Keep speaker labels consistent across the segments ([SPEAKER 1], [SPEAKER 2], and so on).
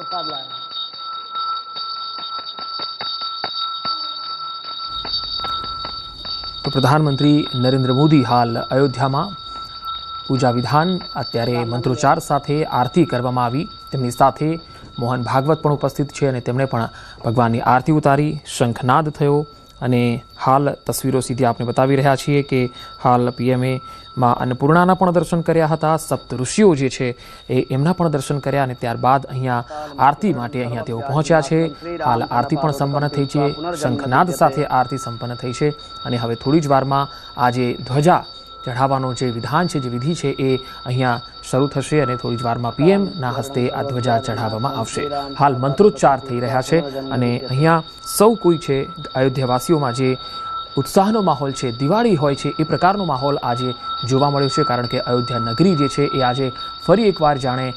[SPEAKER 1] તો પ્રધાનમંત્રી નરેન્દ્ર મોદી હાલ અયોધ્યામાં પૂજા વિધાન અત્યારે મંત્રોચ્ચાર સાથે આરતી કરવામાં આવી। તેમની સાથે મોહન ભાગવત પણ ઉપસ્થિત છે અને તેમણે પણ ભગવાનની આરતી ઉતારી, શંખનાદ થયો અને હાલ તસવીરો સીધી આપણે બતાવી રહ્યા છીએ કે હાલ પીએમએ માં અન્નપૂર્ણાના પણ દર્શન કર્યા હતા, સપ્ત ઋષિઓ જે છે એમના પણ દર્શન કર્યા અને ત્યારબાદ અહીંયા આરતી માટે અહીંયા તેઓ પહોંચ્યા છે। હાલ આરતી પણ સંપન્ન થઈ છે, શંખનાદ સાથે આરતી સંપન્ન થઈ છે અને હવે થોડી જ વારમાં આ જે ધ્વજા ચઢાવવાનો જે વિધાન છે, જે વિધિ છે એ અહીંયા શરૂ થશે અને થોડી જ વારમાં પીએમના હસ્તે આ ધ્વજા ચઢાવવામાં આવશે। હાલ મંત્રોચ્ચાર થઈ રહ્યા છે અને અહીંયા સૌ કોઈ છે અયોધ્યાવાસીઓમાં જે ઉત્સાહનો માહોલ છે, દિવાળી હોય છે એ પ્રકારનો માહોલ આજે જોવા મળ્યો છે, કારણ કે અયોધ્યા નગરી જે છે એ આજે ફરી એકવાર જાણે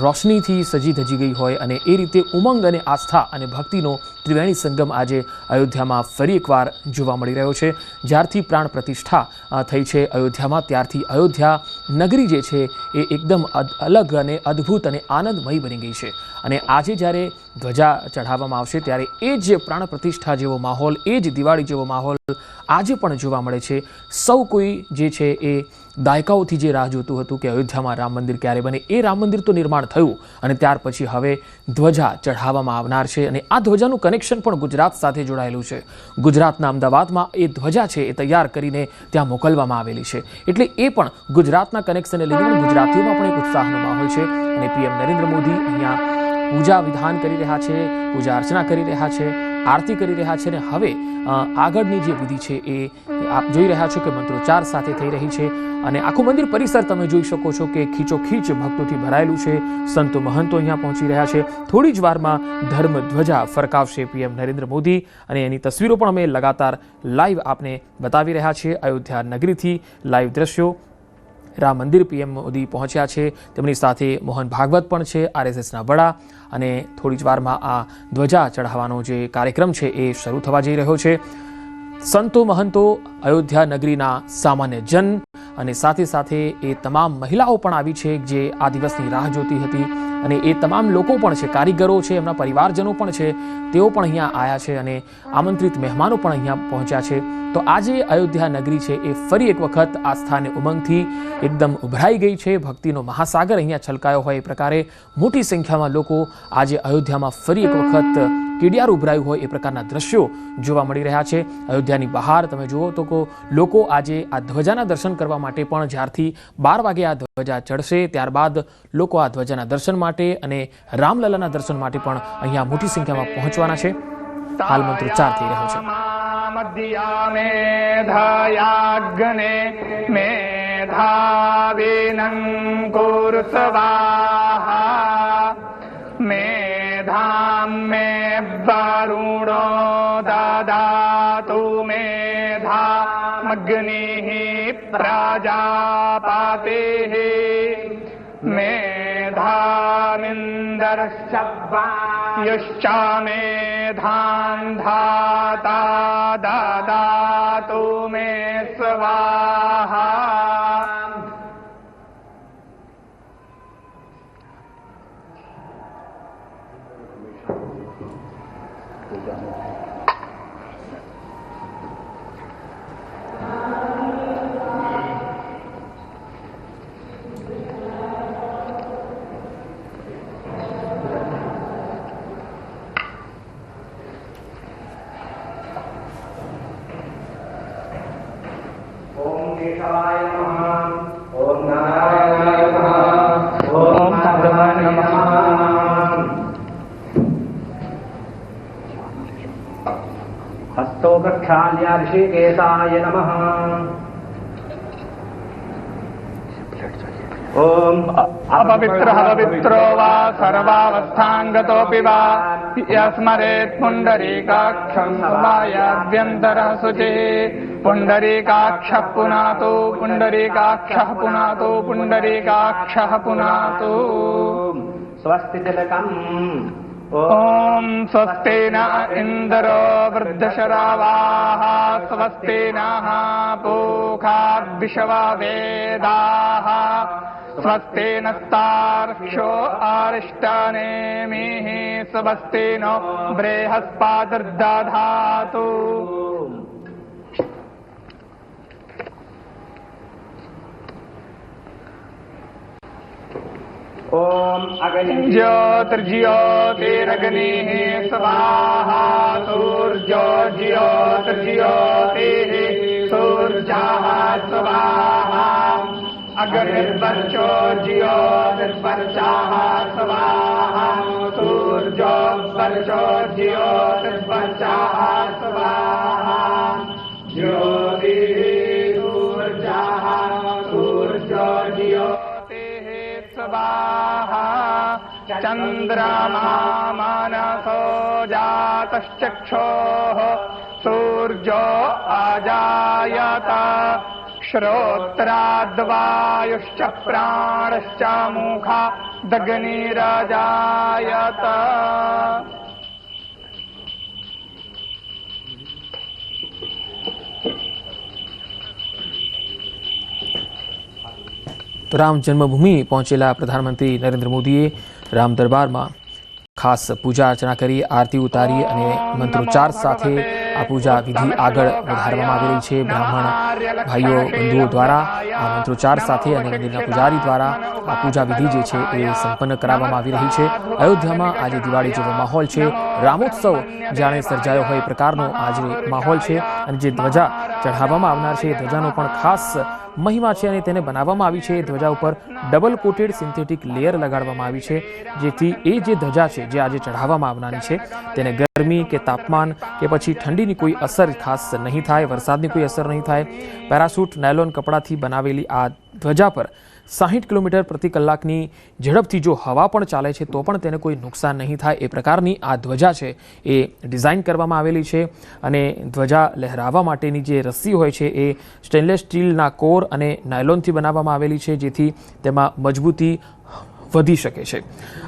[SPEAKER 1] રોશનીથી સજી ધજી ગઈ હોય અને એ રીતે ઉમંગ અને આસ્થા અને ભક્તિનો ત્રિવેણી સંગમ આજે અયોધ્યામાં ફરી એકવાર જોવા મળી રહ્યો છે। જ્યારથી પ્રાણ પ્રતિષ્ઠા થઈ છે અયોધ્યામાં, ત્યારથી અયોધ્યા નગરી જે છે એ એકદમ અલગ અને અદ્ભુત અને આનંદમય બની ગઈ છે અને આજે જ્યારે ધ્વજા ચઢાવવામાં આવશે ત્યારે એ જ પ્રાણ પ્રતિષ્ઠા જેવો માહોલ, એ જ દિવાળી જેવો માહોલ આજે પણ જોવા મળે છે। સૌ કોઈ જે છે એ દાયકાઓથી જે રાહ જોતું હતું કે અયોધ્યામાં રામ મંદિર ક્યારે બને, એ રામ મંદિર તો નિર્માણ થયું અને ત્યાર પછી હવે ધ્વજા ચઢાવવામાં આવનાર છે અને આ ધ્વજાનું કનેક્શન પણ ગુજરાત સાથે જોડાયેલું છે। ગુજરાતના અમદાવાદમાં એ ધ્વજા છે એ તૈયાર કરીને ત્યાં મોકલવામાં આવેલી છે, એટલે એ પણ ગુજરાતના કનેક્શનને લઈને ગુજરાતીઓમાં પણ એક ઉત્સાહનો માહોલ છે અને પીએમ નરેન્દ્ર મોદી અહીંયા પૂજા વિધાન કરી રહ્યા છે, પૂજા અર્ચના કરી રહ્યા છે, આરતી કરી રહ્યા છે અને હવે આગળની જે વિધિ છે એ આપ જોઈ રહ્યા છો કે મંત્રોચ્ચાર સાથે થઈ રહી છે અને આખું મંદિર પરિસર તમે જોઈ શકો છો કે ખીચોખીચ ભક્તોથી ભરાયેલું છે। સંતો મહંતો અહીંયા પહોંચી રહ્યા છે। થોડી જ વારમાં ધર્મ ધ્વજા ફરકાવશે પીએમ નરેન્દ્ર મોદી અને એની તસવીરો પણ અમે લગાતાર લાઈવ આપને બતાવી રહ્યા છીએ। અયોધ્યા નગરીથી લાઈવ દ્રશ્યો, રામ મંદિર પીએમ મોદી પહોંચ્યા છે, તેમની સાથે મોહન ભાગવત પણ છે, આરએસએસના વડા, અને થોડી જ વારમાં આ ધ્વજા ચઢાવવાનો જે કાર્યક્રમ છે એ શરૂ થવા જઈ રહ્યો છે। સંતો મહંતો, અયોધ્યા નગરીના સામાન્ય જન અને સાથે સાથે એ તમામ મહિલાઓ પણ આવી છે જે આ દિવસની રાહ જોતી હતી અને એ તમામ લોકો પણ છે, કારીગરો છે, એમના પરિવારજનો પણ છે, તેઓ પણ અહીંયા આવ્યા છે અને આમંત્રિત મહેમાનો પણ અહીંયા પહોંચ્યા છે। તો આજે અયોધ્યા નગરી છે એ ફરી એક વખત આસ્થા અને ઉમંગથી એકદમ ઉભરાઈ ગઈ છે। ભક્તિનો મહાસાગર અહીંયા છલકાયો હોય એ પ્રકારે મોટી સંખ્યામાં લોકો આજે અયોધ્યામાં ફરી એક વખત કેડિયાર ઉભરાયું હોય એ પ્રકારના દ્રશ્યો જોવા મળી રહ્યા છે। અયોધ્યાની બહાર તમે જુઓ તો લોકો આજે આ ધ્વજાના દર્શન કરવા માટે પણ જ્યારથી 12 વાગે આ ધ્વજા ચડશે ત્યારબાદ લોકો આ ધ્વજાના દર્શન માટે અને રામલલાના દર્શન માટે પણ અહીંયા મોટી સંખ્યામાં પહોંચવાના છે। હાલ મંત્રોચ્ચાર થઈ રહ્યો છે।
[SPEAKER 2] મેધાયાગ્ને મેધાવિનં કુરુ સ્વાહા મેધામ મે વરુણો દદાતુ મેધામગ્નિઃ પ્રજાપતિઃ મેધામિન્દ્રશ્ચ મેધાન ધાતા દદાતુ મે સ્વાહા। हस्तो प्रक्षाल्य ऋषिकेशाय नमः। ओम अपवित्रः पवित्रो वा सर्वावस्थांगतोऽपि वा यस्मरेत् पुण्डरीकाक्षं वायाभ्यन्तरः शुचिः पुण्डरीकाक्षः पुनातु पुण्डरीकाक्षः पुनातु पुण्डरीकाक्षः पुनातु। स्वस्ति तिलकम्। ओम स्वस्ति न इंद्रो वृद्धशरावाः स्वस्ति नः पूषा विश्ववेदाः स्वस्ति नस्तार्क्ष्यो अरिष्टनेमिः स्वस्ति नो बृहस्पतिर्दधातु।
[SPEAKER 3] ओम
[SPEAKER 2] ज्योतिर्ज्योतिरग्निः स्वाहा सूर्योर्ज्योतिर्ज्योतिः सूर्यः स्वाहा अग्निर्वर्चो ज्योतिर्वर्चः स्वाहा सूर्योर्वर्चो ज्योतिर्वर्चः स्वाहा ज्योतिः सूर्यः सूर्यो ज्योतिः स्वाहा चन्द्रमा मनसो जातश्चक्षोः सूर्यो अजायत श्रोत्राद्वायुश्च प्राणश्च मुखादग्निरजायत।
[SPEAKER 1] તો રામ જન્મભૂમિ પહોંચેલા પ્રધાનમંત્રી નરેન્દ્ર મોદીએ રામ દરબારમાં ખાસ પૂજા અર્ચના કરી, આરતી ઉતારી અને મંત્રોચ્ચાર સાથે આ પૂજા વિધિ આગળ વધારવામાં આવી રહી છે. બ્રાહ્મણ ભાઈઓ બંધુઓ દ્વારા આ મંત્રોચ્ચાર સાથે અને મંદિરના પૂજારી દ્વારા આ પૂજા વિધિ જે છે એ સંપન્ન કરાવવામાં આવી રહી છે. અયોધ્યામાં આજે દિવાળી જેવો માહોલ છે. રામોત્સવ જાણે સર્જાયો હોય એ પ્રકારનો આજે માહોલ છે અને જે ધ્વજા ચઢાવવામાં આવનાર છે એ ધ્વજાનો પણ ખાસ મહિમા છે અને તેને બનાવવામાં આવી છે. ધ્વજા ઉપર ડબલ કોટેડ સિન્થેટિક લેયર લગાડવામાં આવી છે, જેથી એ જે ધ્વજા છે જે આજે ચઢાવવામાં આવનારી છે તેને ગરમી કે તાપમાન કે પછી ઠંડીની કોઈ અસર ખાસ નહીં થાય, વરસાદની કોઈ અસર નહીં થાય. પેરાશૂટ નાયલોન કપડાથી બનાવેલી આ ધ્વજા પર 60 કિલોમીટર પ્રતિ કલાકની ઝડપથી જો હવા પણ ચાલે છે તો પણ તેને કોઈ નુકસાન નહીં થાય એ પ્રકારની આ ધ્વજા છે એ ડિઝાઇન કરવામાં આવેલી છે. અને ધ્વજા લહેરાવવા માટેની જે રસ્સી હોય છે એ સ્ટેનલેસ સ્ટીલના કોર અને નાયલોનથી બનાવવામાં આવેલી છે, જેથી તેમાં મજબૂતી વધી શકે છે.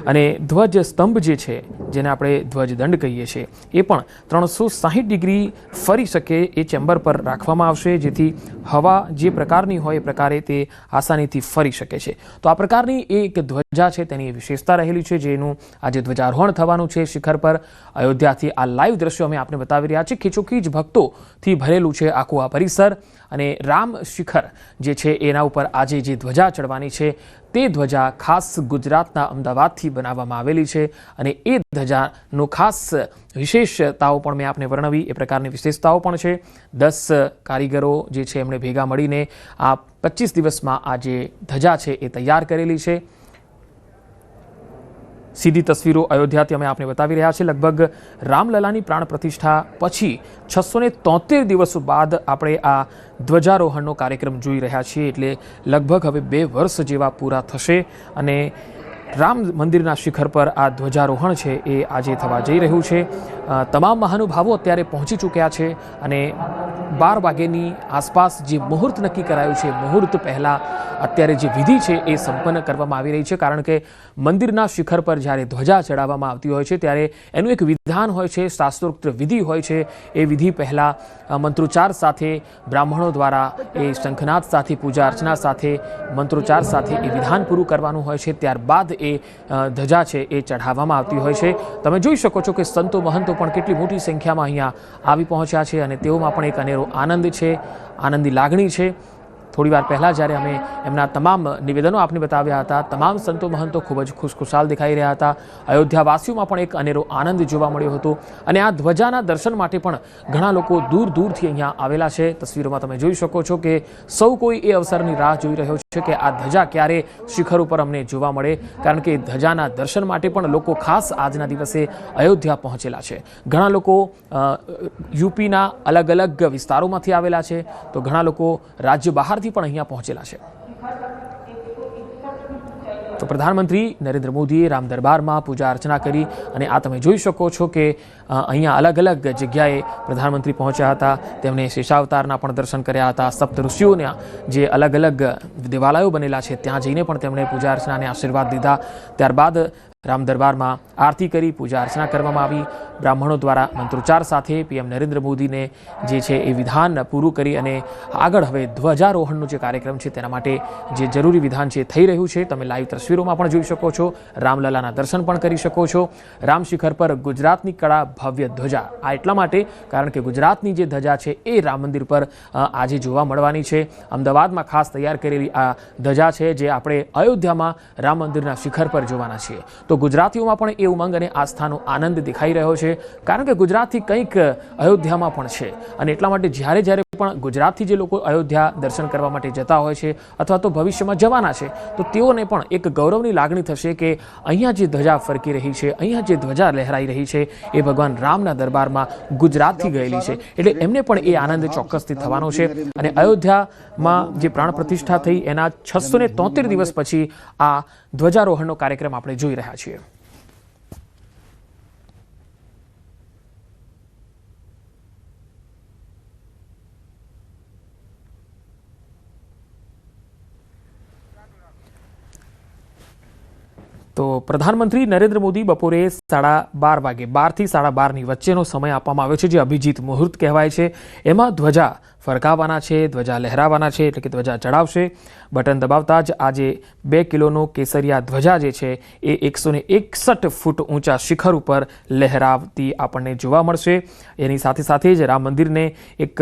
[SPEAKER 1] અને ધ્વજ સ્તંભ જે છે જેને આપણે ધ્વજદંડ કહીએ છીએ એ પણ 360 ડિગ્રી ફરી શકે એ ચેમ્બર પર રાખવામાં આવશે, જેથી હવા જે પ્રકારની હોય એ પ્રકારે તે આસાનીથી ફરી શકે છે. તો આ પ્રકારની એક ધ્વજા છે તેની વિશેષતા રહેલી છે, જેનું આજે ધ્વજારોહણ થવાનું છે શિખર પર. અયોધ્યાથી આ લાઈવ દ્રશ્યો અમે આપને બતાવી રહ્યા છીએ. ખીચોખીચ ભક્તોથી ભરેલું છે આખું આ પરિસર અને રામ શિખર જે છે એના ઉપર આજે જે ધ્વજા ચડવાની છે તે ધ્વજા ખાસ ગુજરાતના અમદાવાદથી બનાવવામાં આવેલી છે અને એ ધ્વજાનો ખાસ વિશેષતાઓ પણ મેં આપને વર્ણવી એ પ્રકારની વિશેષતાઓ પણ છે. 10 કારીગરો જે છે એમણે ભેગા મળીને આ 25 દિવસમાં આ જે ધજા છે એ તૈયાર કરેલી છે. સીધી તસવીરો અયોધ્યાથી અમે આપને બતાવી રહ્યા છીએ. લગભગ રામલલાની પ્રાણ પ્રતિષ્ઠા પછી 673 દિવસો બાદ આપણે આ ધ્વજારોહણનો કાર્યક્રમ જોઈ રહ્યા છીએ, એટલે લગભગ હવે 2 વર્ષ જેવા પૂરા થશે અને રામ મંદિરના શિખર પર આ ધ્વજારોહણ છે એ આજે થવા જઈ રહ્યું છે. તમામ મહાનુભાવો અત્યારે પહોંચી ચૂક્યા છે અને 12 વાગ્યાની આસપાસ જે મુહૂર્ત નક્કી કરાયું છે, મુહૂર્ત પહેલાં અત્યારે જે વિધિ છે એ સંપન્ન કરવામાં આવી રહી છે. કારણ કે મંદિરના શિખર પર જ્યારે ધ્વજા ચડાવવામાં આવતી હોય છે ત્યારે એનું એક વિધાન હોય છે, શાસ્ત્રોક્ત વિધિ હોય છે. એ વિધિ પહેલાં મંત્રોચ્ચાર સાથે બ્રાહ્મણો દ્વારા એ શંખનાદ સાથે પૂજા અર્ચના સાથે મંત્રોચ્ચાર સાથે એ વિધાન પૂરું કરવાનું હોય છે. ત્યારબાદ એ ધજા છે એ ચઢાવવામાં આવતી હોય છે. તમે જોઈ શકો છો કે સંતો મહંતો પણ કેટલી મોટી સંખ્યામાં અહીંયા આવી પહોંચ્યા છે અને તેઓમાં પણ એક અનેરો આનંદ છે, આનંદની લાગણી છે. થોડીવાર પહેલાં જ્યારે અમે એમના તમામ નિવેદનો આપને બતાવ્યા હતા, તમામ સંતો મહંતો ખૂબ જ ખુશખુશાલ દેખાઈ રહ્યા હતા. અયોધ્યાવાસીઓમાં પણ એક અનેરો આનંદ જોવા મળ્યો હતો અને આ ધ્વજાના દર્શન માટે પણ ઘણા લોકો દૂર દૂરથી અહીંયા આવેલા છે. તસવીરોમાં તમે જોઈ શકો છો કે સૌ કોઈ એ અવસરની રાહ જોઈ રહ્યો છે કે આ ધજા ક્યારે શિખર ઉપર અમને જોવા મળે, કારણ કે ધજાના દર્શન માટે પણ લોકો ખાસ આજના દિવસે અયોધ્યા પહોંચેલા છે. ઘણા લોકો યુપીના અલગ અલગ વિસ્તારોમાંથી આવેલા છે, તો ઘણા લોકો રાજ્ય બહાર પણ અહીંયા પહોંચેલા છે. તો પ્રધાનમંત્રી નરેન્દ્ર મોદીએ રામ દરબારમાં પૂજા અર્ચના કરી અને આ તમે જોઈ શકો છો કે અહીંયા અલગ અલગ જગ્યાએ પ્રધાનમંત્રી પહોંચ્યા હતા. તેમણે શેષાવતારના પણ દર્શન કર્યા હતા. સપ્ત ઋષિઓના જે અલગ અલગ દેવાલયો બનેલા છે ત્યાં જઈને પણ તેમણે પૂજા અર્ચના અને આશીર્વાદ લીધા. ત્યારબાદ રામ દરબારમાં આરતી કરી પૂજા અર્ચના કરવામાં આવી. બ્રાહ્મણો દ્વારા મંત્રોચ્ચાર સાથે પીએમ નરેન્દ્ર મોદીને જે છે એ વિધાન પૂરું કરી અને આગળ હવે ધ્વજારોહણનો જે કાર્યક્રમ છે તેના માટે જે જરૂરી વિધાન છે થઈ રહ્યું છે. તમે લાઈવ તસવીરોમાં પણ જોઈ શકો છો. રામલલાના દર્શન પણ કરી શકો છો. રામ શિખર પર ગુજરાતની કળા ભવ્ય ધ્વજા. આ એટલા માટે કારણ કે ગુજરાતની જે ધજા છે એ રામ મંદિર પર આજે જોવા મળવાની છે. અમદાવાદમાં ખાસ તૈયાર કરેલી આ ધજા છે જે આપણે અયોધ્યામાં રામ મંદિરના શિખર પર જોવાના છીએ. તો ગુજરાતીઓમાં પણ એ ઉમંગ અને આસ્થાનો આનંદ દેખાઈ રહ્યો છે કારણ કે ગુજરાતથી કંઈક અયોધ્યામાં પણ છે. અને એટલા માટે જ્યારે પણ ગુજરાતથી જે લોકો અયોધ્યા દર્શન કરવા માટે જતા હોય છે અથવા તો ભવિષ્યમાં જવાના છે તો તેઓને પણ એક ગૌરવની લાગણી થશે કે અહીંયા જે ધજા ફરકી રહી છે, અહીંયા જે ધ્વજા લહેરાઈ રહી છે એ ભગવાન રામના દરબારમાં ગુજરાતથી ગયેલી છે. એટલે એમને પણ એ આનંદ ચોક્કસથી થવાનો છે. અને અયોધ્યામાં જે પ્રાણ પ્રતિષ્ઠા થઈ એના 673 દિવસ પછી આ ધ્વજારોહણનો કાર્યક્રમ આપણે જોઈ રહ્યા છીએ. તો પ્રધાનમંત્રી નરેન્દ્ર મોદી બપોરે 12:30 વાગે 12 થી 12:30 વચ્ચેનો સમય આપવામાં આવ્યો છે જે અભિજીત મુહૂર્ત કહેવાય છે. એમાં ધ્વજા ફરકાવવાના છે, ધ્વજા લહેરાવવાના છે, એટલે કે ધ્વજા ચડાવશે. બટન દબાવતા જ આજે 2 કિલોનો કેસરિયા ધ્વજા જે છે એ 161 ફૂટ ઊંચા શિખર ઉપર લહેરાવતી આપણને જોવા મળશે. એની સાથે સાથે જ રામ મંદિરને એક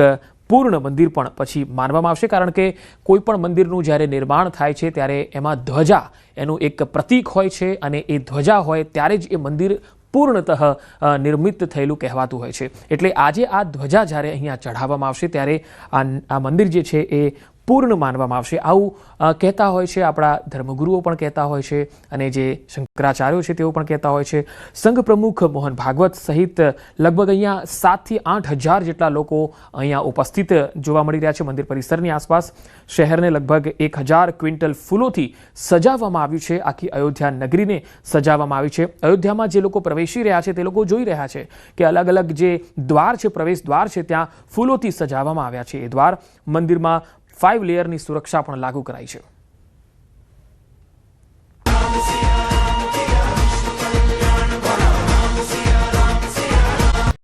[SPEAKER 1] પૂર્ણ મંદિર પણ પછી માનવામાં આવશે કારણ કે કોઈ પણ મંદિરનું જ્યારે નિર્માણ થાય છે ત્યારે એમાં ધ્વજા એનું એક પ્રતીક હોય છે અને એ ધ્વજા હોય ત્યારે જ એ મંદિર પૂર્ણતઃ નિર્મિત થયેલું કહેવાતું હોય છે. એટલે આજે આ ધ્વજા જ્યારે અહીંયા ચઢાવવામાં આવશે ત્યારે આ મંદિર જે છે એ પૂર્ણ માનવામાં આવશે. આવું કહેતા હોય છે આપણા ધર્મગુરુઓ પણ કહેતા હોય છે અને જે શંકરાચાર્યો છે તેઓ પણ કહેતા હોય છે. સંઘ પ્રમુખ મોહન ભાગવત સહિત લગભગ અહીંયા 7 થી 8 હજાર જેટલા લોકો અહીંયા ઉપસ્થિત જોવા મળી રહ્યા છે. મંદિર પરિસરની આસપાસ શહેરને લગભગ 1000 ક્વિન્ટલ ફૂલોથી સજાવવામાં આવ્યું છે. આખી અયોધ્યા નગરીને સજાવવામાં આવી છે. અયોધ્યામાં જે લોકો પ્રવેશી રહ્યા છે તે લોકો જોઈ રહ્યા છે કે અલગ અલગ જે દ્વાર છે, પ્રવેશ દ્વાર છે, ત્યાં ફૂલોથી સજાવવામાં આવ્યા છે. એ દ્વાર મંદિરમાં 5 લેયરની સુરક્ષા પણ લાગુ કરાઈ છે.